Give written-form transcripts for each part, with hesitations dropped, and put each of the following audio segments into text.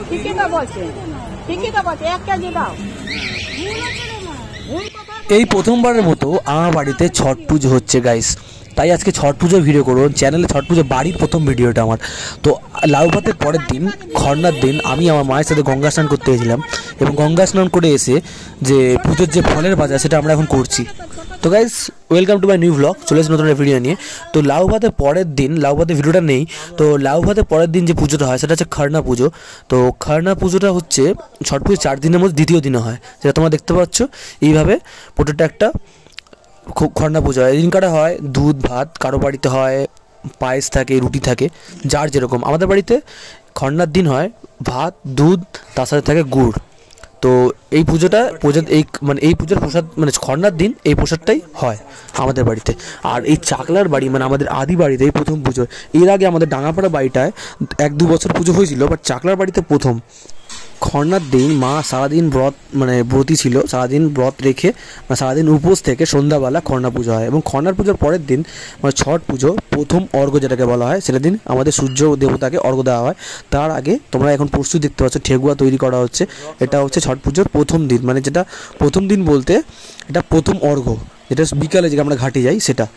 ঠিকই তো বলছে, ঠিকই তো বলছে, 1 কেজি দাও। এই প্রথমবারের মতো আমার বাড়িতে ছট পুজো হচ্ছে গাইস, তাই আজকে ছট পুজোর ভিডিও করবো চ্যানেলে। ছট পুজো বাড়ির প্রথম ভিডিওটা আমার। তো লাউ ভাতের পরের দিন, খরনার দিন, আমি আমার মায়ের সাথে গঙ্গা স্নান করতে গেছিলাম এবং গঙ্গা স্নান করে এসে যে পুজোর যে ফলের বাজার সেটা আমরা এখন করছি। তো guys, welcome to my new vlog. চলে এসে নতুন ভিডিও নিয়ে। তো লাউ ভাতের পরের দিন, লাউ ভাতের ভিডিওটা নেই, তো লাউ ভাতের পরের দিন যে পুজোটা হয় সেটা হচ্ছে খরনা পুজো। তো খরনা পুজোটা হচ্ছে ছট পুজো 4 দিনের মধ্যে দ্বিতীয় দিনে হয়, যেটা তোমরা দেখতে পাচ্ছ এইভাবে প্রত্যেকটা একটা খরনা পুজো হয়। এদিনকাটা হয় দুধ ভাত, কারো বাড়িতে হয় পায়েস থাকে, রুটি থাকে, যার যেরকম। আমাদের বাড়িতে খরনার দিন হয় ভাত, দুধ, তার সাথে থাকে গুড়। তো এই পুজোটা এই পুজোর প্রসাদ, মানে খরনার দিন এই প্রসাদটাই হয় আমাদের বাড়িতে। আর এই চাকলার বাড়ি, মানে আমাদের আদি বাড়িতে এই প্রথম পুজো। এর আগে আমাদের ডাঙাপাড়া বাড়িটায় 1-2 বছর পুজো হয়েছিল, বাট চাকলার বাড়িতে প্রথম। খরনার দিন মা সারাদিন ব্রতী ছিল, সারাদিন ব্রত রেখে সারাদিন উপোস থেকে সন্ধ্যাবেলা খরনা পুজো হয়। এবং খরনার পুজোর পরের দিন মানে ছট পুজো প্রথম অর্ঘ্য যেটাকে বলা হয়, সেটা দিন আমাদের সূর্য দেবতাকে অর্ঘ্য দেওয়া হয়। তার আগে তোমরা এখন প্রস্তুতি দেখতে পাচ্ছ, ঠেকুয়া তৈরি করা হচ্ছে। এটা হচ্ছে ছট পুজোর প্রথম দিন, মানে যেটা প্রথম দিন বলতে এটা প্রথম অর্ঘ্য, যেটা বিকালে যে আমরা ঘাটে যাই সেটা।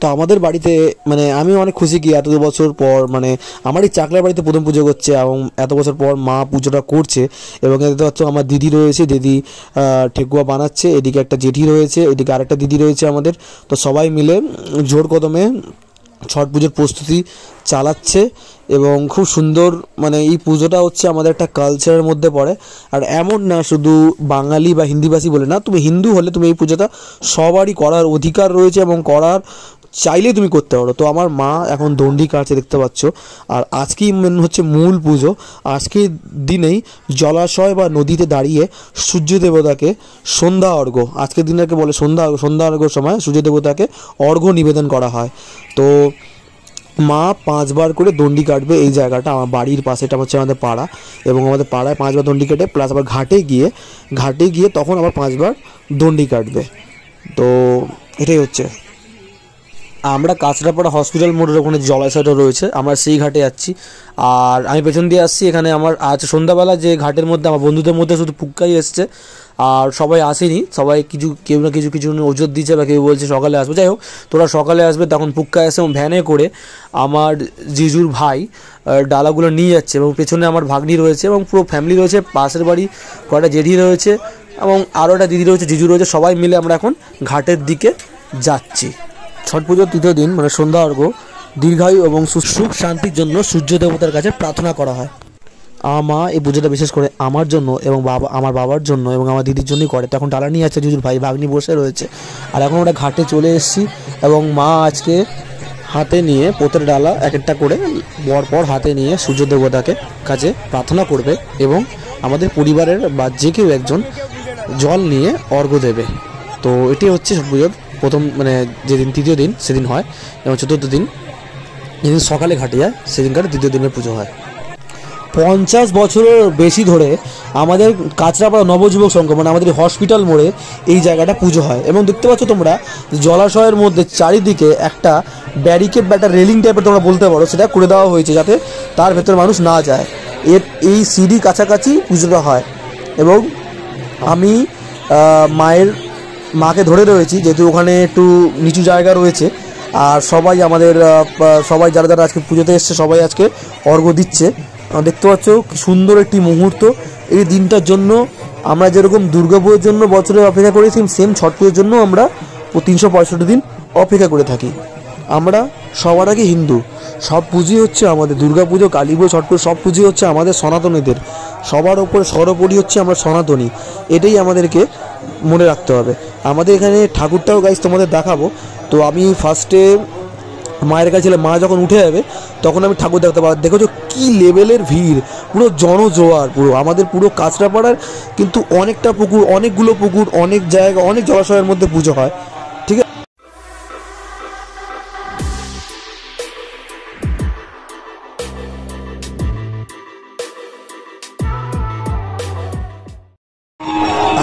তো আমাদের বাড়িতে মানে আমি অনেক খুশি কি এত বছর পর মানে আমার এই চাকলার বাড়িতে প্রথম পুজো করছে এবং এত বছর পর মা পুজোটা করছে। এবং দেখতে পাচ্ছ আমার দিদি রয়েছে, দিদি ঠেকুয়া বানাচ্ছে, এদিকে একটা জেঠি রয়েছে, এদিকে আরেকটা দিদি রয়েছে আমাদের। তো সবাই মিলে জোর কদমে ছট পুজোর প্রস্তুতি চালাচ্ছে এবং খুব সুন্দর। মানে এই পুজোটা হচ্ছে আমাদের একটা কালচারের মধ্যে পড়ে। আর এমন না শুধু বাঙালি বা হিন্দিভাষী বলে না, তুমি হিন্দু হলে তুমি এই পুজোটা সবারই করার অধিকার রয়েছে এবং করার চাইলে তুমি করতে পারো। তো আমার মা এখন দণ্ডি কাটছে দেখতে পাচ্ছ। আর আজকেই হচ্ছে মূল পুজো। আজকের দিনেই জলাশয় বা নদীতে দাঁড়িয়ে সূর্য দেবতাকে সন্ধ্যা অর্ঘ্য, আজকের দিনটাকে বলে সন্ধ্যা অর্ঘ্যর সময় সূর্য দেবতাকে অর্ঘ্য নিবেদন করা হয়। তো মা 5 বার করে দণ্ডি কাটবে এই জায়গাটা, আমার বাড়ির পাশে, এটা হচ্ছে আমাদের পাড়া, এবং আমাদের পাড়ায় 5 বার দণ্ডি কাটে, প্লাস আবার ঘাটে গিয়ে তখন আবার 5 বার দণ্ডি কাটবে। তো এটাই হচ্ছে। আমরা কাঁচরাপাড়া হসপিটাল মোড়ের ওখানে জলাশয়টা রয়েছে, আমরা সেই ঘাটে যাচ্ছি। আর আমি পেছন দিয়ে আসছি। এখানে আমার আজ সন্ধ্যাবেলা যে ঘাটের মধ্যে আমার বন্ধুদের মধ্যে শুধু পুক্কাই এসছে, আর সবাই আসেনি। সবাই কেউ না কিছু ওজোর দিচ্ছে বা কেউ বলছে সকালে আসবে। যাই হোক, তোরা সকালে আসবে, তখন পুক্কা এসে ভ্যানে করে আমার জিজুর ভাই ডালাগুলো নিয়ে যাচ্ছে এবং পেছনে আমার ভাগ্নি রয়েছে এবং পুরো ফ্যামিলি রয়েছে, পাশের বাড়ি কটা জেঠি রয়েছে এবং আরও একটা দিদি রয়েছে, জিজু রয়েছে। সবাই মিলে আমরা এখন ঘাটের দিকে যাচ্ছি। ছট পুজোর তৃতীয় দিন মানে সন্ধ্যা অর্ঘ্য, দীর্ঘায়ু এবং সুখ শান্তির জন্য সূর্য দেবতার কাছে প্রার্থনা করা হয়। আমার মা এই পুজোটা বিশেষ করে আমার জন্য এবং আমার বাবার জন্য এবং আমার দিদির জন্যই করে। তখন ডালা নিয়ে আছে, জিজুর ভাই ভাগ্নি বসে রয়েছে। আর এখন আমরা ঘাটে চলে এসেছি এবং মা আজকে হাতে নিয়ে প্রত্যেক ডালা এক একটা করে পর হাতে নিয়ে সূর্য দেবতাকে কাছে প্রার্থনা করবে এবং আমাদের পরিবারের বা যে কেউ একজন জল নিয়ে অর্ঘ্য দেবে। তো এটি হচ্ছে পুজোর প্রথম, মানে যেদিন তৃতীয় দিন সেদিন হয়, এবং চতুর্থ দিন যেদিন সকালে ঘাটে যায় সেদিনকার দ্বিতীয় দিনের পুজো হয়। 50 বছরের বেশি ধরে আমাদের কাঁচরাপাড়া নবযুবক সংঘ, মানে আমাদের হসপিটাল মোড়ে এই জায়গাটা পুজো হয়। এবং দেখতে পাচ্ছ তোমরা জলাশয়ের মধ্যে চারিদিকে একটা ব্যারিকেড বা একটা রেলিং টাইপের তোমরা বলতে পারো, সেটা করে দেওয়া হয়েছে যাতে তার ভেতরে মানুষ না যায়। এই সিঁড়ি কাছাকাছি পুজোটা হয়। এবং আমি মাকে ধরে রয়েছি, যেহেতু ওখানে একটু নিচু জায়গা রয়েছে। আর সবাই যারা যারা আজকে পুজোতে এসছে সবাই আজকে অর্ঘ্য দিচ্ছে। দেখতে পাচ্ছ কি সুন্দর একটি মুহূর্ত। এই দিনটার জন্য আমরা যেরকম দুর্গাপুজোর জন্য বছরে অপেক্ষা করেছি, সেম ছট পুজোর জন্য আমরা 365 দিন অপেক্ষা করে থাকি। আমরা সবার আগে হিন্দু, সব পুজোই হচ্ছে আমাদের, দুর্গাপুজো, কালী পুজো, ছট পুজো, সব পুজোই হচ্ছে আমাদের সনাতনীদের। সবার ওপরে সর্বোপরি হচ্ছে আমরা সনাতনী, এটাই আমাদেরকে মনে রাখতে হবে। আমাদের এখানে ঠাকুরটাও গাইস তোমাদের দেখাবো। তো আমি ফার্স্টে মায়ের কাছে ছিলাম, মা যখন উঠে যাবে তখন আমি ঠাকুর দেখতে পাবো। দেখো কি লেভেলের ভিড়, পুরো জনজোয়ার। পুরো আমাদের পুরো কাঁচরাপাড়ার কিন্তু অনেকগুলো পুকুর, অনেক জায়গা, অনেক জলাশয়ের মধ্যে পুজো হয়। ঠিক আছে।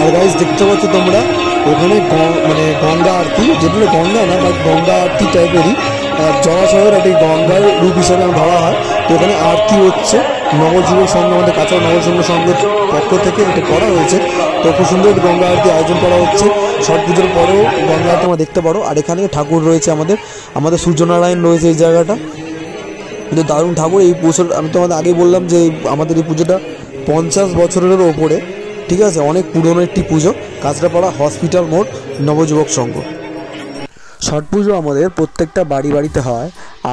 আর গাইস দেখতে পাচ্ছ তোমরা ওখানে মানে গঙ্গা আরতি, যেগুলো গঙ্গা না বাট গঙ্গা আরতি টাইপেরই জলাশয়ের একটি গঙ্গার রূপ হিসাবে ধরা হয়। তো এখানে আরতি হচ্ছে, নবযুবক সংঘ আমাদের কাঁচা নবযুবক সংঘের পক্ষ থেকে এটা করা হয়েছে। তো খুব সুন্দর একটি গঙ্গা আরতি আয়োজন করা হচ্ছে। ছট পুজোর পরেও গঙ্গা আরতি আমরা দেখতে পারো। আর এখানে ঠাকুর রয়েছে আমাদের সূর্যনারায়ণ রয়েছে এই জায়গাটা, কিন্তু দারুণ ঠাকুর। এই বছর আমি তোমাদের আগেই বললাম যে আমাদের এই পুজোটা 50 বছরেরও ওপরে, ঠিক আছে, অনেক পুরনো একটি পুজো। কাঁচরাপাড়া হসপিটাল মোড় নবযুবক সংঘ। ছট পুজো আমাদের প্রত্যেকটা বাড়িতে হয়,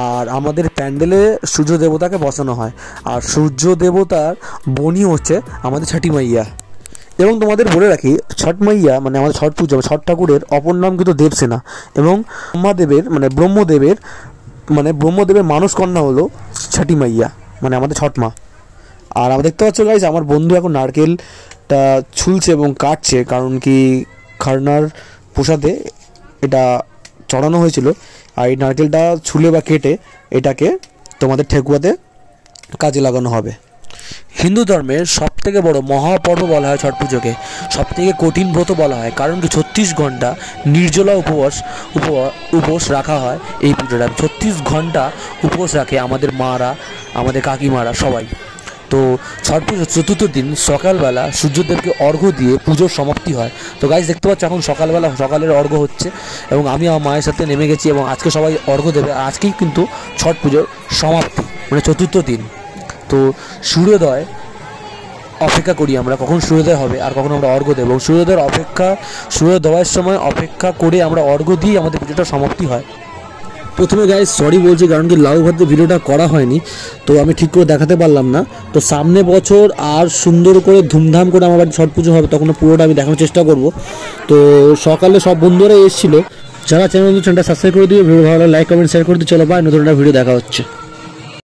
আর আমাদের প্যান্ডেলে সূর্য দেবতাকে বসানো হয়। আর সূর্য দেবতার বোনই হচ্ছে আমাদের ছটি মাইয়া। এবং তোমাদের বলে রাখি, ছট মাইয়া মানে আমাদের ছট পুজো, ছট ঠাকুরের অপর নাম কিন্তু দেবসেনা। এবং ব্রহ্মদেবের মানস কন্যা হলো ছটি মাইয়া, মানে আমাদের ছট মা। আর আমরা দেখতে পাচ্ছ গাইস, আমার বন্ধু এখন নারকেলটা ছুলছে এবং কাটছে, কারণ কি খারনার প্রসাদে এটা চড়ানো হয়েছিল। আর এই নারকেলটা ছুলে বা কেটে এটাকে তোমাদের ঠেকুয়াতে কাজে লাগানো হবে। হিন্দু ধর্মের সবথেকে বড় মহাপর্ব বলা হয় ছট পুজোকে, সবথেকে কঠিন ব্রত বলা হয়, কারণ কি 36 ঘন্টা নির্জলা উপোস রাখা হয়। এই পুজোটা 36 ঘন্টা উপোস রাখে আমাদের মারা, আমাদের কাকিমারা সবাই। তো ছট পুজোর চতুর্থ দিন সকালবেলা সূর্যদেবকে অর্ঘ্য দিয়ে পুজোর সমাপ্তি হয়। তো গাইস দেখতে পাচ্ছ এখন সকালের অর্ঘ্য হচ্ছে, এবং আমি আমার মায়ের সাথে নেমে গেছি, এবং আজকে সবাই অর্ঘ্য দেবে। আজকেই কিন্তু ছট পুজোর সমাপ্তি, মানে চতুর্থ দিন। তো সূর্যোদয় অপেক্ষা করি আমরা, কখন সূর্যোদয় হবে আর কখন আমরা অর্ঘ্য দেবো। সূর্যোদয়ের সময় অপেক্ষা করে আমরা অর্ঘ্য দিয়ে আমাদের পুজোটা সমাপ্তি হয়। প্রথমে গাইস সরি বলছি, কারণ কি লাউ ভাতে ভিডিওটা করা হয়নি, তো আমি ঠিক করে দেখাতে পারলাম না। তো সামনে বছর আর সুন্দর করে ধুমধাম করে আমার বাড়িতে ছট পুজো হবে, তখন পুরোটা আমি দেখানোর চেষ্টা করব। তো সকালে সব বন্ধুরা এসেছিলো, যারা চ্যানেলটা সাবস্ক্রাইব করে দিয়ে ভিডিও ভালো লাইক কমেন্ট শেয়ার করে দিয়ে চলো, বাই, নতুন একটা ভিডিও দেখা হচ্ছে।